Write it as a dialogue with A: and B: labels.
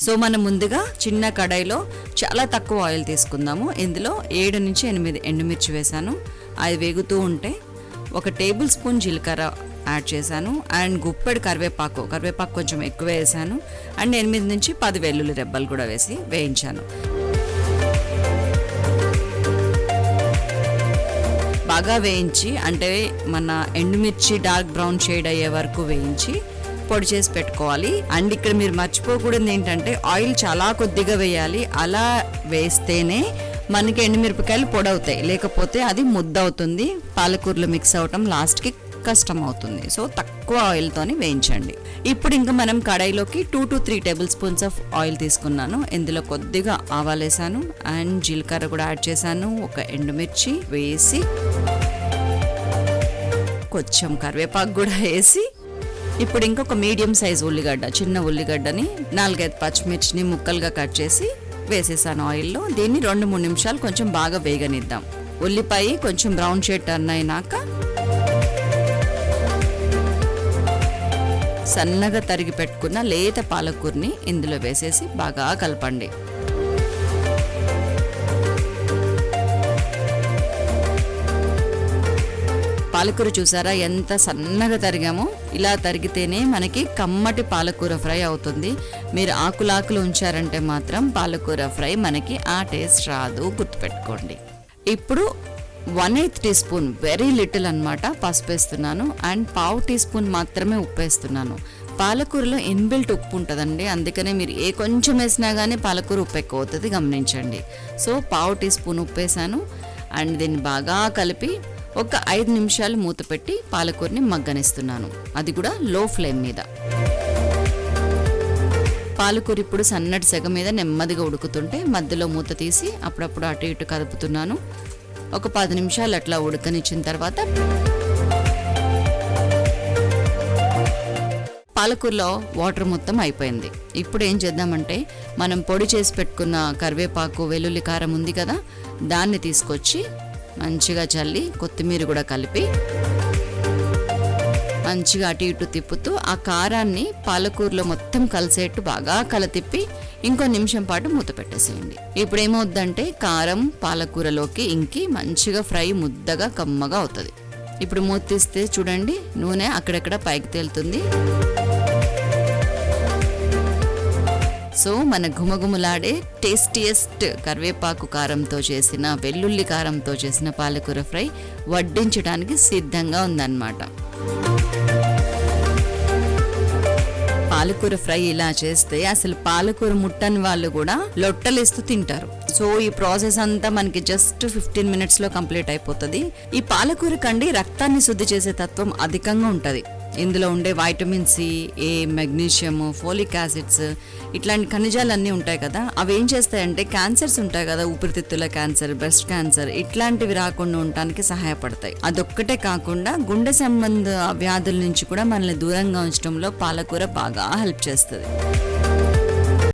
A: So మనం ముందుగా చిన్న కడాయిలో చాలా తక్కువ ఆయిల్ తీసుకుందాము. ఇందులో 7 నుంచి 8 ఎండుమిర్చి వేసాను. అది వేగుతూ ఉంటే 1 టేబుల్ స్పూన్ జీలకర్ర యాడ్ చేశాను అండ్ గుప్పెడు కరివేపాకు కొంచెం ఎక్కువ వేసాను అండ్ 8 నుంచి 10 వెల్లుల్లి రెబ్బలు కూడా వేసి వేయించాను. బాగా వేయించి, అంటే మన ఎండుమిర్చి డార్క్ బ్రౌన్ షేడ్ అయ్యే వరకు వేయించి పొడి చేసి పెట్టుకోవాలి. అండ్ ఇక్కడ మీరు మర్చిపోకూడదు ఏంటంటే ఆయిల్ చాలా కొద్దిగా వేయాలి. అలా వేస్తేనే మనకి ఎండుమిరపకాయలు పొడి అవుతాయి, లేకపోతే అది ముద్ద అవుతుంది, పాలకూరలో మిక్స్ అవటం లాస్ట్కి కష్టం అవుతుంది. సో తక్కువ ఆయిల్తోని వేయించండి. ఇప్పుడు ఇంకా మనం కడాయిలోకి 2 to 3 table spoons of oil తీసుకున్నాను. ఇందులో కొద్దిగా ఆవాలు వేసాను అండ్ జీలకర్ర కూడా యాడ్ చేశాను. 1 ఎండుమిర్చి వేసి కొంచెం కరివేపాకు కూడా వేసి ఇప్పుడు ఇంకొక మీడియం సైజ్ ఉల్లిగడ్డ, చిన్న ఉల్లిగడ్డని 4-5 పచ్చిమిర్చిని ముక్కలుగా కట్ చేసి వేసేసాను ఆయిల్లో. దీన్ని 2-3 నిమిషాలు కొంచెం బాగా వేగనిద్దాం. ఉల్లిపాయ కొంచెం బ్రౌన్ షేడ్ టర్న్ అయినాక సన్నగా తరిగి పెట్టుకున్న లేత పాలకూరని ఇందులో వేసేసి బాగా కలపండి. పాలకూర చూసారా ఎంత సన్నగా తరిగామో? ఇలా తరిగితేనే మనకి కమ్మటి పాలకూర ఫ్రై అవుతుంది. మీరు ఆకులు ఉంచారంటే మాత్రం పాలకూర ఫ్రై మనకి ఆ టేస్ట్ రాదు, గుర్తుపెట్టుకోండి. ఇప్పుడు 1/8 టీ స్పూన్, వెరీ లిటిల్ అన్నమాట, పసుపు వేస్తున్నాను అండ్ 1/2 టీ స్పూన్ మాత్రమే ఉప్పు వేస్తున్నాను. పాలకూరలో ఇన్బిల్ట్ ఉప్పు ఉంటుందండి, అందుకనే మీరు కొంచెం వేసినా కానీ పాలకూర ఉప్పు ఎక్కువ అవుతుంది, గమనించండి. సో 1/2 టీ స్పూన్ ఉప్పు వేసాను అండ్ దీన్ని బాగా కలిపి 5 నిమిషాలు మూత పెట్టి పాలకూరని మగ్గనిస్తున్నాను, అది కూడా లో ఫ్లేమ్ మీద. పాలకూర ఇప్పుడు సన్నటి సెగ మీద నెమ్మదిగా ఉడుకుతుంటే మధ్యలో మూత తీసి అప్పుడప్పుడు అటు ఇటు కలుపుతున్నాను. 10 నిమిషాలు అట్లా ఉడకనిచ్చిన తర్వాత పాలకూరలో వాటర్ మొత్తం అయిపోయింది. ఇప్పుడు ఏం చేద్దామంటే మనం పొడి చేసి పెట్టుకున్న కరివేపాకు, వెల్లుల్లి కారం ఉంది కదా, దాన్ని తీసుకొచ్చి మంచిగా చల్లి కొత్తిమీర కూడా కలిపి మంచిగా అటు ఇటు తిప్పుతూ ఆ కారాన్ని పాలకూరలో మొత్తం కలిసేట్టు బాగా కలతిప్పి ఇంకో నిమిషం పాటు మూత పెట్టేసేయండి. ఇప్పుడు ఏమవుద్దంటే కారం పాలకూరలోకి ఇంకి మంచిగా ఫ్రై ముద్దగా కమ్మగా అవుతుంది. ఇప్పుడు మూత తీస్తే చూడండి, నూనె అక్కడక్కడ పైకి తేలుతుంది. సో మన ఘుమఘుమలాడే టేస్టియస్ట్ కరివేపాకు కారంతో చేసిన, వెల్లుల్లి కారంతో చేసిన పాలకూర ఫ్రై వడ్డించడానికి సిద్ధంగా ఉందన్నమాట. పాలకూర ఫ్రై ఇలా చేస్తే అసలు పాలకూర ముట్టని వాళ్ళు కూడా లొట్టలేస్తూ తింటారు. సో ఈ ప్రాసెస్ అంతా మనకి జస్ట్ 15 మినిట్స్ లో కంప్లీట్ అయిపోతుంది. ఈ పాలకూర కండి రక్తాన్ని శుద్ధి చేసే తత్వం అధికంగా ఉంటది. ఇందులో ఉండే వైటమిన్ సి, ఏ, మెగ్నీషియం, ఫోలిక్ యాసిడ్స్ ఇట్లాంటి ఖనిజాలన్నీ ఉంటాయి కదా, అవి ఏం చేస్తాయంటే క్యాన్సర్స్ ఉంటాయి కదా, ఊపిరితిత్తుల క్యాన్సర్, బ్రెస్ట్ క్యాన్సర్ ఇట్లాంటివి రాకుండా ఉండటానికి సహాయపడతాయి. అదొక్కటే కాకుండా గుండె సంబంధ వ్యాధుల నుంచి కూడా మనల్ని దూరంగా ఉంచడంలో పాలకూర బాగా హెల్ప్ చేస్తుంది.